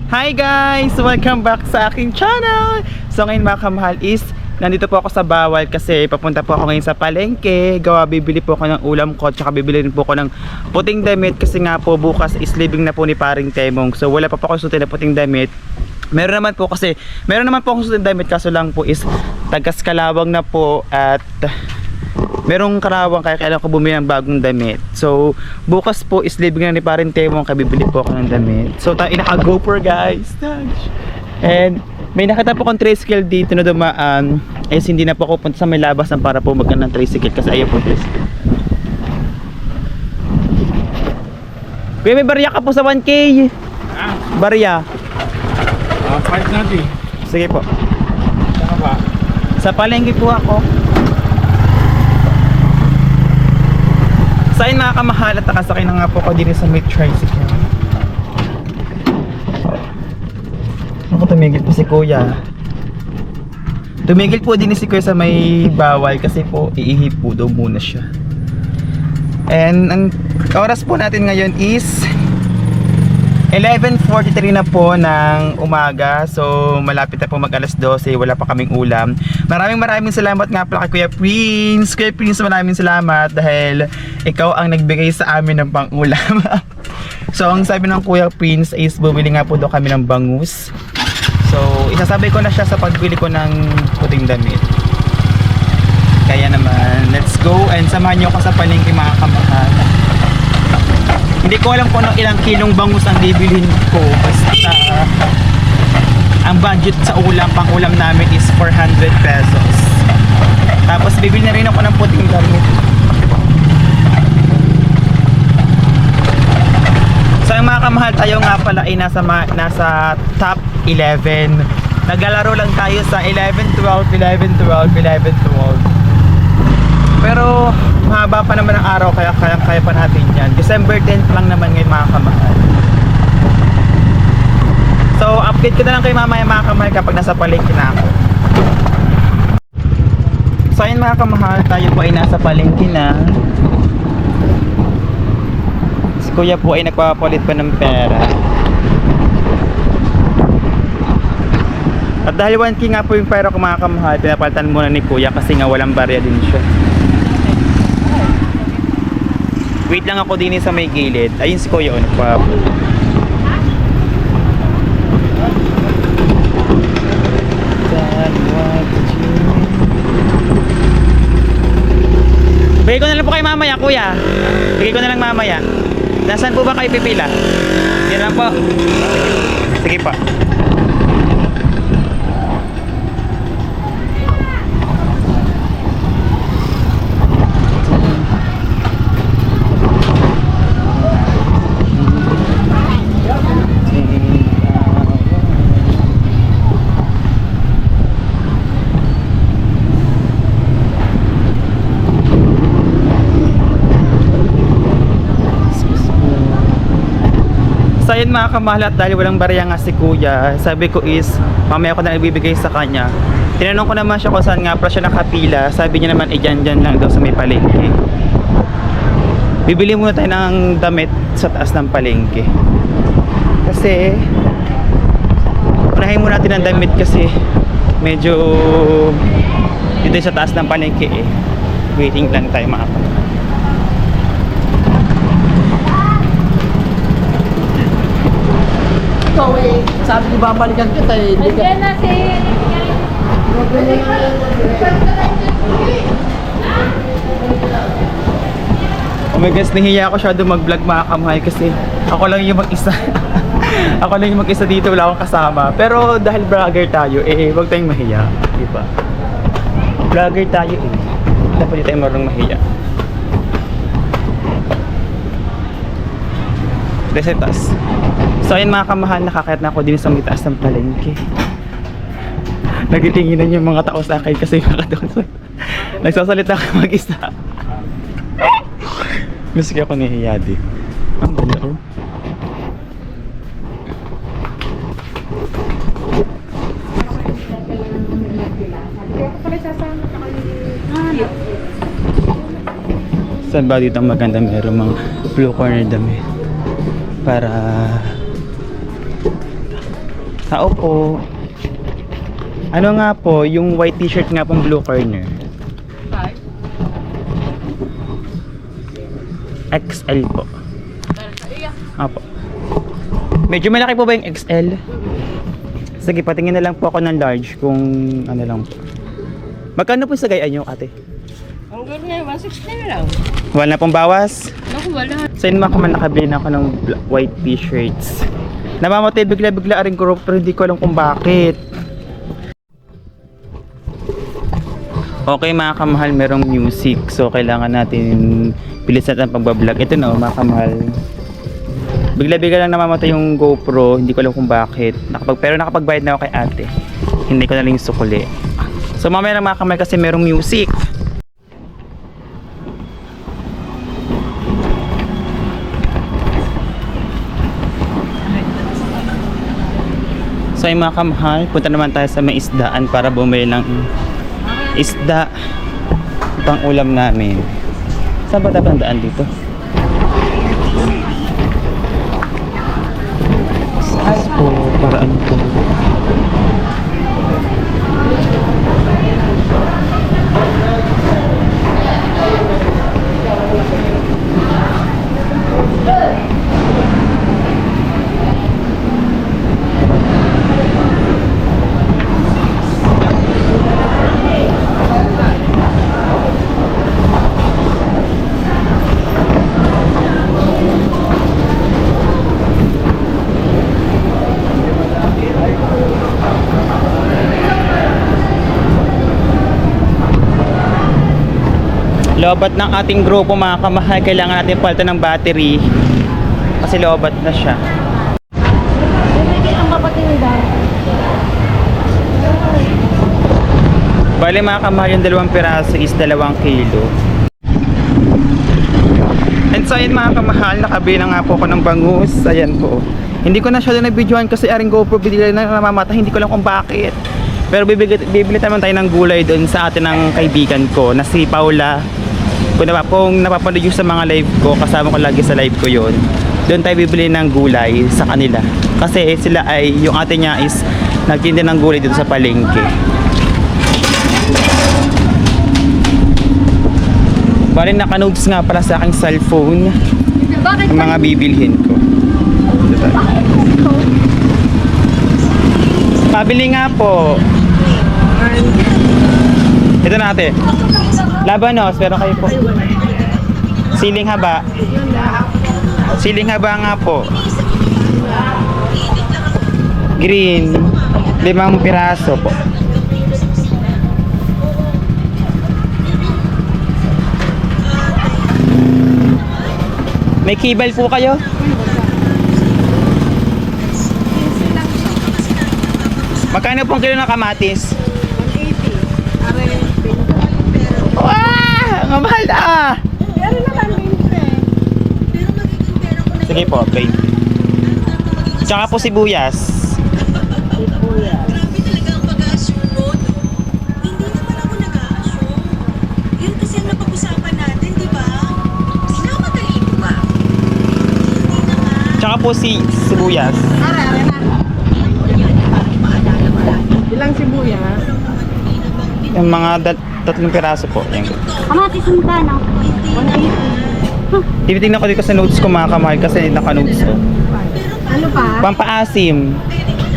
Hi guys! Welcome back sa aking channel! So ngayon mga kamahal is nandito po ako sa Bawal kasi papunta po ako ngayon sa palengke. Gawa bibili po ako ng ulam ko, tsaka bibili rin po ako ng puting damit kasi nga po bukas is leaving na po ni paring Temong. So wala pa po ako suotin na puting damit. Meron naman po akong suotin damit, kaso lang po is tagas Kalawang na po at merong Karawang kaya kailangan ko bumili ng bagong damit. So bukas po is leaving na ni paring Temong kaya bibili po ako ng damit. So tayo naka-GoPro guys. And may nakita po akong tricycle dito na dumaan. Is hindi na po ako punta sa may labasan para po magkano ng tricycle kasi ayaw po tricycle. Kuya, may barya ka po sa 1K. Barya. 5 natin. Sige po. Saan ba? Sa palengke po ako. Saan mga kamahal at nakasakay na nga po ko din sa may tricycle. Ako tumigil po si kuya. Tumigil po din si kuya sa may Bawal kasi po iihip po daw muna siya. And ang oras po natin ngayon is 11:43 na po ng umaga. So malapit na po mag alas 12. Wala pa kaming ulam. Maraming salamat nga pala kay Kuya Prince. Kuya Prince, maraming salamat dahil ikaw ang nagbigay sa amin ng pang-ulam. So ang sabi ng Kuya Prince is bumili nga po daw kami ng bangus. So isasabay ko na siya sa pagbili ko ng puting damit. Kaya naman, let's go and samahan niyo ako sa palengke mga kamahal. Hindi ko alam kung ilang kilong bangus ang bibilhin ko. Basta ang budget sa ulam, pang ulam namin is 400 pesos. Tapos bibili na rin ako ng puting damit. So ang mga kamahal, tayo nga pala ay nasa top 11. Naglalaro lang tayo sa 11-12, 11-12, 11-12. Pero mahaba pa naman ang araw kaya kaya pa natin yan. December 10 lang naman ngayon mga kamahal. So update ko na lang kay mamaya mga kamahal kapag nasa palengke na ako. So ayun mga kamahal, tayo po ay nasa palengke na. Si kuya po ay nagpapalit pa ng pera. At dahil 1K nga po yung pera ko mga kamahal, pinapalitan muna ni kuya kasi nga walang barya din siya. Wait lang ako din sa may gilid. Ayun si kuya, nagpapalit. Bigay ko na lang po kayo mamaya kuya. Bigay ko na lang mamaya. Nasaan po ba kayo pipila? Yan lang po. Sige pa. So ayun mga kamahal, at dahil walang barya nga si kuya, sabi ko is mamaya ko na ibibigay sa kanya. Tinanong ko naman siya kung saan nga pala siya nakapila. Sabi niya naman dyan lang daw sa may palengke. Bibili muna tayo ng damit sa taas ng palengke kasi unahin muna natin ang damit kasi medyo dito sa taas ng palengke waiting lang tayo mga kamahal. Ikaw sabi ni babalikan kita hindi ka... Andiyan na si... Oh my gosh, nahiya ako siya doon mag-vlog mga kamahal kasi ako lang yung mag-isa. Ako lang yung mag-isa dito, wala akong kasama. Pero dahil vlogger tayo, wag tayong mahiya, diba? Vlogger tayo dapat di tayo marunong mahiya. Resetas. So ayun mga kamahal, nakakayat na ako din sa may taas ng palengke. Nagtitinginan yung mga tao sa akin kasi nagsasalita ako mag-isa. Gusto ako nahihiya din. Ang ganda oh. Saan ba dito ang maganda? Meron mga blue corner damit para Tao po. Ano nga po, yung white t-shirt nga pong blue corner. XL po. Apo. Medyo malaki po ba yung XL? Sige, patingin na lang po ako ng large kung ano lang po. Magkano po sa gayaan nyo, ate? Ang gano'n ngayon, 160 na lang. Wala na pong bawas? Naku, wala. Sa inyo man nakabili na ako ng white t-shirts. Namamatay bigla-bigla rin ko pero hindi ko alam kung bakit. Okay mga kamahal, merong music. So kailangan natin bilisan ang pagbablog. Ito na mga kamahal. Bigla-bigla lang namamatay yung GoPro. Hindi ko alam kung bakit. Pero nakapagbayad na ako kay ate. Hindi ko na lang sukuli. So mamaya lang mga kamahal kasi merong music. So ay mga kamahal, punta naman tayo sa may isdaan para bumili ng isda pang ulam namin. Saan ba dapat ang daan dito? Saan po? Para ano po? Lobat ng ating grupo mga kamahal, kailangan natin palitan ng battery kasi lobat na siya. Ang papatinda. Bali mga kamahal, yung 2 piraso is 2 kilo. And so yun mga kamahal, nakabili na nga po ako ng bangus. Ayan po. Hindi ko na siya na-videoan kasi aring GoPro bigla na namamatay, hindi ko lang kung bakit. Pero bibili naman tayo ng gulay doon sa atin ng kaibigan ko na si Paula. Kung napapanood yung sa mga live ko, kasama ko lagi sa live ko yon. Doon tayo bibili ng gulay sa kanila. Kasi sila ay, yung ate niya is nagtinda ng gulay dito sa palengke. Bali naka-notes nga pala sa aking cellphone ang mga bibilhin ko. Pabili nga po. Ito na ate. Labanos, pero kayo po. Siling haba. Siling haba nga po. Green. 5 piraso po. May kibal po kayo? Magkano pong kilo ng kamatis? 180. Wow! Ang mahal ah! Pero naman, 20. Sige po, 20. Tsaka po sibuyas. Grabe talaga ang pag-a-assume mo, no? Hindi naman ako nag-a-assume. Yun kasi ang napag-usapan natin, di ba? Sinamadali mo ba? Hindi naman. Tsaka po sibuyas. Ilang sibuyas? Yung mga 3 piraso po. Yan. Kamatis mo ka, no? 180. Tinitingnan ko dito sa notes ko mga kamahal kasi naka-notes ko. Ano pa? Pampaasim.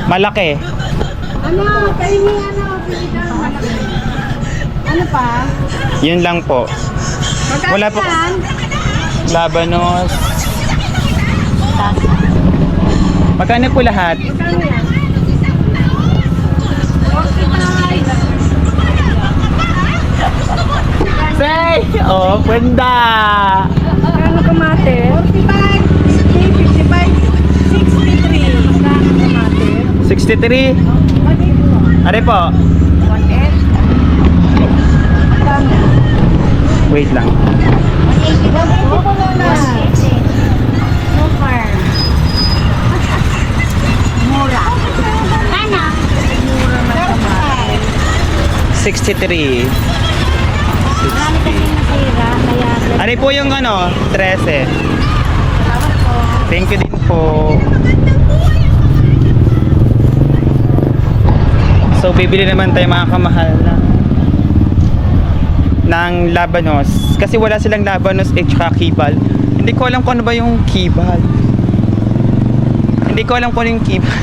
Malaki. Ano? Kainin ano? Pilihan malaki. Ano pa? Yun lang po. Magkano Wala po. yan? Labanos. Magkano po lahat? Magkano yan? 45. Say! Oh, kwenda! Magkano kamate? 45, 50, 55, 63. Magkano kamate? 63. Are po. 180. Magkano? Wait lang. 180 po muna. No farm. Mura. Kana? Mura na kamate. 63. Marami kasi nasira, kaya... Ano po yung ano? 13. Thank you din po. So bibili naman tayo mga kamahal ng labanos. Kasi wala silang labanos at saka kibal. Hindi ko alam kung ano ba yung kibal. Hindi ko alam kung ano yung kibal.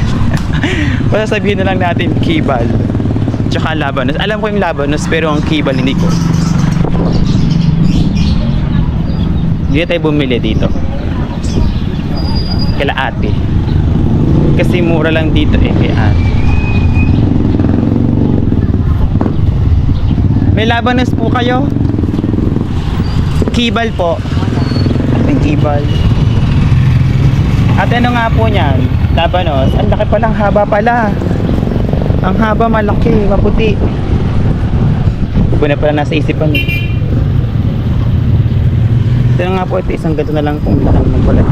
Basta sabihin na lang natin kibal. Tsaka labanos. Alam ko yung labanos pero ang kibal hindi ko. Hindi tayo bumili dito. Kila ate. Kasi mura lang dito eh kay ate. May labanos po kayo? Kibal po. Ano yung kibal? Ate, ano nga po niyan? Labanos. Ang laki palang haba pala. Ang haba, malaki, maputi. Iba na pala nasa isipan. Ito nga po, ito isang gato na lang kung lang magkulat.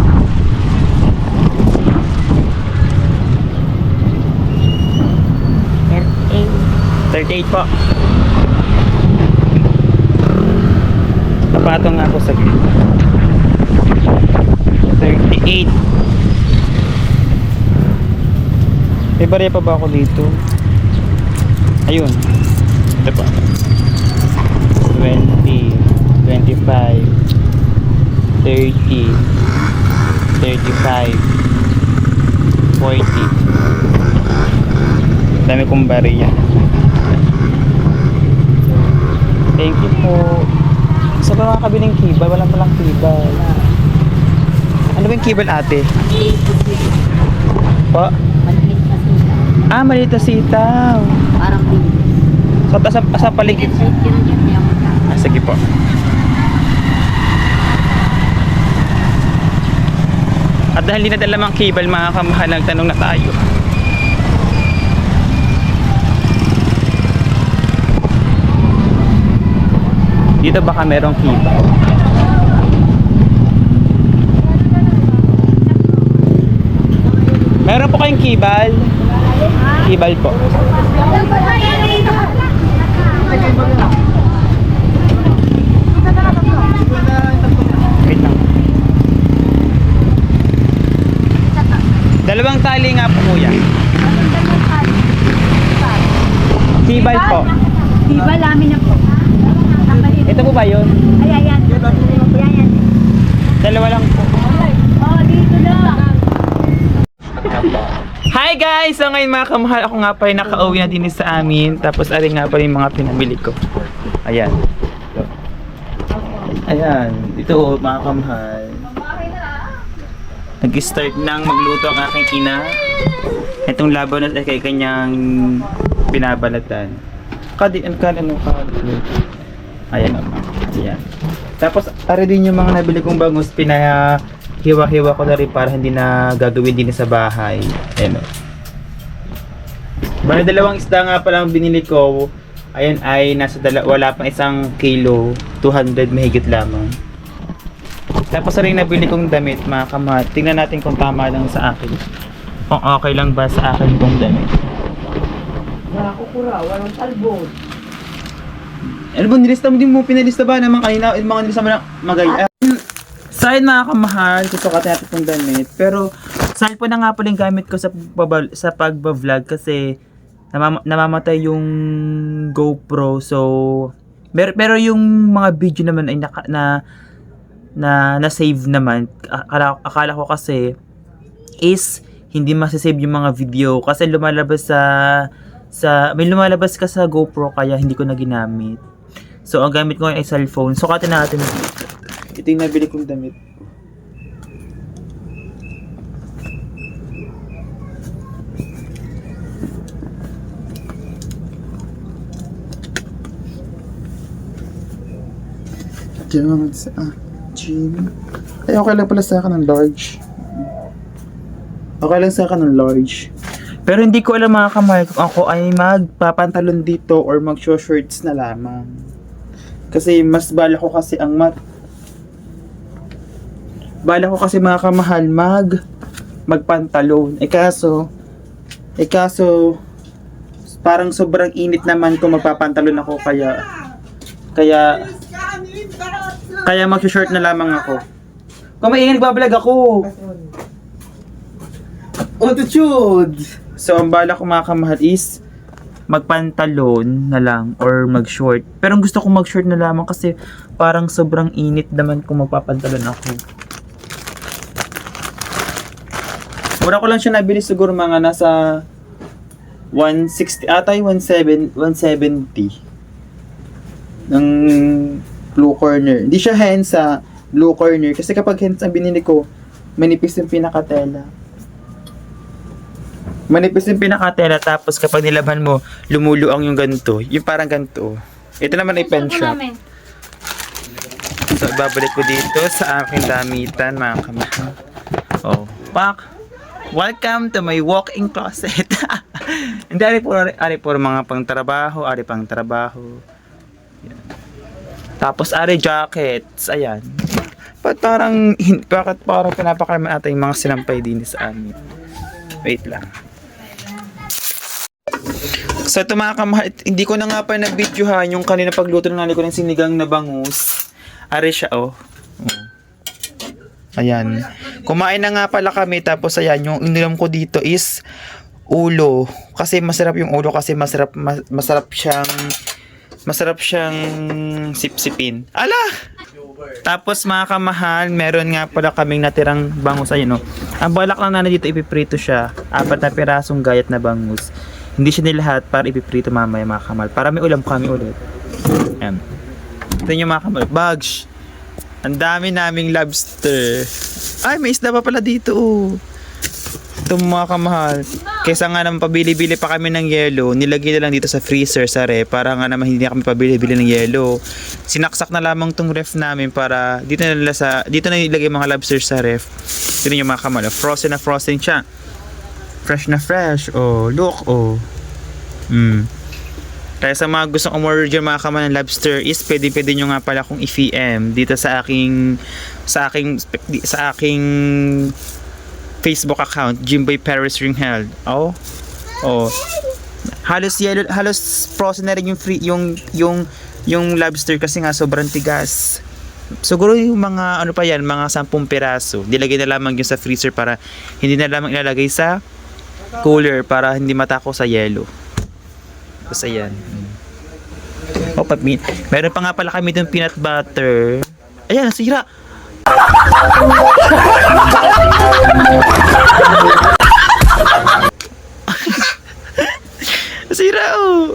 $38 po. Tapatong nga po sa 38. May barya pa ba ako dito? Ayun. Ito pa. 20, 25, 30, 35, 40. Dami kong barya. Thank you po. Sa mga kabiling kibal, walang palang kibal. Ano ba yung kibal, ate? Po? Maliit na sila. Ah, maliit na sitaw. Parang big. So, sa paligid. Ah, sige po. At dahil hindi na dalamang kibal, mga kamahal, nagtanong na tayo. Dito baka merong kibal. Meron po kayong kibal? Kibal po. Wait lang. Dalawang tali nga po kuya. Kibal po. Diba, lamin na po. Ito po ba yun? Ayan. Ayan. Dalawa lang po. Oh, dito na. Hi guys! So ngayon mga kamahal, ako nga pala nakauwi na din sa amin. Tapos aring nga pala yung mga pinamili ko. Ayan. Ayan. Ito mga kamahal. Nag-start nang magluto ang aking ina. Itong labanos ay kay kanyang binabalatan. Ano. Ayan naman. Ayan. Tapos ari din yung mga nabili kong bangus, hiwa-hiwa ko na rin para hindi na gagawin din sa bahay. Ayan o. Bali dalawang isda nga palang binili ko. Ayan ay nasa wala pang 1 kilo, 200 mahigit lamang. Tapos rin nabili kong damit mga kamahal. Tingnan natin kung tama lang sa akin. Kung okay lang ba sa akin kong damit. Nakakukura, walang talbot. Ano ba, nilista mo din mo, pinalista ba naman kanina, mga nilista mo na magaya. Sa akin mga kamahal, gusto ka natin itong damit. Pero, sa akin po na nga pala yung gamit ko sa pagbablog kasi namamatay yung GoPro. So, pero yung mga video naman ay na-save naman. Akala ko kasi is hindi masasave yung mga video kasi lumalabas may lumalabas ka sa GoPro kaya hindi ko na ginamit. So, ang gamit ko ay cellphone. So, katin natin dito. Ito yung nabili kong damit. Diyan naman sa gym. Ay, okay lang pala sa akin ng large. Okay lang sa akin ng large. Pero hindi ko alam mga kamahal kung ako ay magpapantalon dito or mag-shorts na lamang. Kasi mas bala ko kasi bala ko kasi mga kamahal magpantalon. Kaso parang sobrang init naman kung magpapantalon ako kaya mag-short na lamang ako. Kung maingay nagbablog ako. Attitude! So, ang bala ko mga kamahal is magpantalon na lang or mag-short. Pero ang gusto ko mag-short na lamang kasi parang sobrang init naman kung magpapantalon ako. Mura ko lang siya nabili siguro mga nasa 160 atay 170 ng blue corner. Hindi siya hands sa blue corner kasi kapag hands ang binili ko, manipis yung pinakatela. Manipis yung pinakatela tapos kapag nilaban mo, lumuluang yung ganito. Yung parang ganito. Ito naman ay pen shop. So, ibabalik ko dito sa aking damitan, mga kamahal. Oh, pak! Welcome to my walk-in closet. Hindi, ari po mga pang-trabaho, ari pang-trabaho. Yan. Tapos, ari jackets. Ayan. Bakit parang pinapakarami natin yung mga sinampay din sa amin. Wait lang. So ito mga kamahal, hindi ko na nga pa na-videohan yung kanina pagluto ng nanay ko ng sinigang na bangus. Are siya oh. Ayan. Kumain na nga pala kami tapos ayan, yung ininom ko dito is ulo. Kasi masarap yung ulo kasi masarap siyang sipsipin. Ala! Tapos mga kamahal, meron nga pala kaming natirang bangus. Ayun oh. Ang balak lang na dito ipiprito siya. 4 na pirasong gayat na bangus. Hindi siya nilahat para ipiprito mamaya mga kamal. Para may ulam kami ulit. Ayan. Ito yung mga kamal. Bags. Ang dami naming lobster. Ay, may isda pa pala dito. Oh. Ito mga kamahal. Kaysa nga naman pabili-bili pa kami ng yelo, nilagay na lang dito sa freezer sa ref. Para nga naman hindi na kami pabili-bili ng yelo. Sinaksak na lamang tong ref namin para dito na nilagay mga lobster sa ref. Ito yung mga kamal. Frozen na frozen siya. Fresh na fresh. Oh, look. Oh. Kaya sa mga gustong umorder dyan mga kaman ng lobster is pwede nyo nga pala kung i-PM dito sa aking Facebook account, Jimboy Paris Ringheld. Oh. Oh. Halos frozen na rin yung lobster kasi nga sobrang tigas. Siguro yung mga mga 10 piraso. Dilagay na lamang yun sa freezer para hindi na lamang ilalagay sa cooler para hindi matako sa yelo. Tapos ayan. Oh, meron pa nga pala kami dun peanut butter. Ayan, nasira. Nasira oh.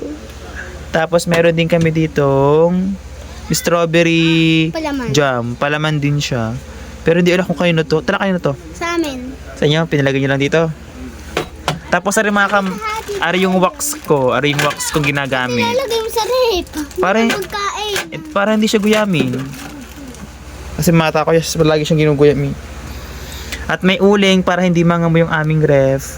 Tapos meron din kami ditong strawberry jam. Palaman din siya. Pero hindi alam kung kayo na to. Tala kayo na to. Sa amin. Sa inyo, pinalagay nyo lang dito. Tapos ari yung wax ko. Ari yung wax kong ginagamit. Ilalagay mo sa rep. Magkain. Para hindi siya guyamin. Kasi mata ko lagi siyang ginuguyamin. At may uling para hindi mangamoy yung aming ref.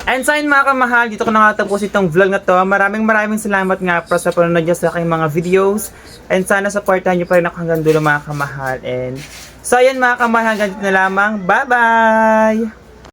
And so yun mga kamahal, dito ko na nga tapos itong vlog na to. Maraming salamat nga po sa panonood nyo sa aking mga videos. And sana supportahan nyo pa rin ako hanggang dulo mga kamahal. And so yun mga kamahal, hanggang dito na lamang. Bye-bye!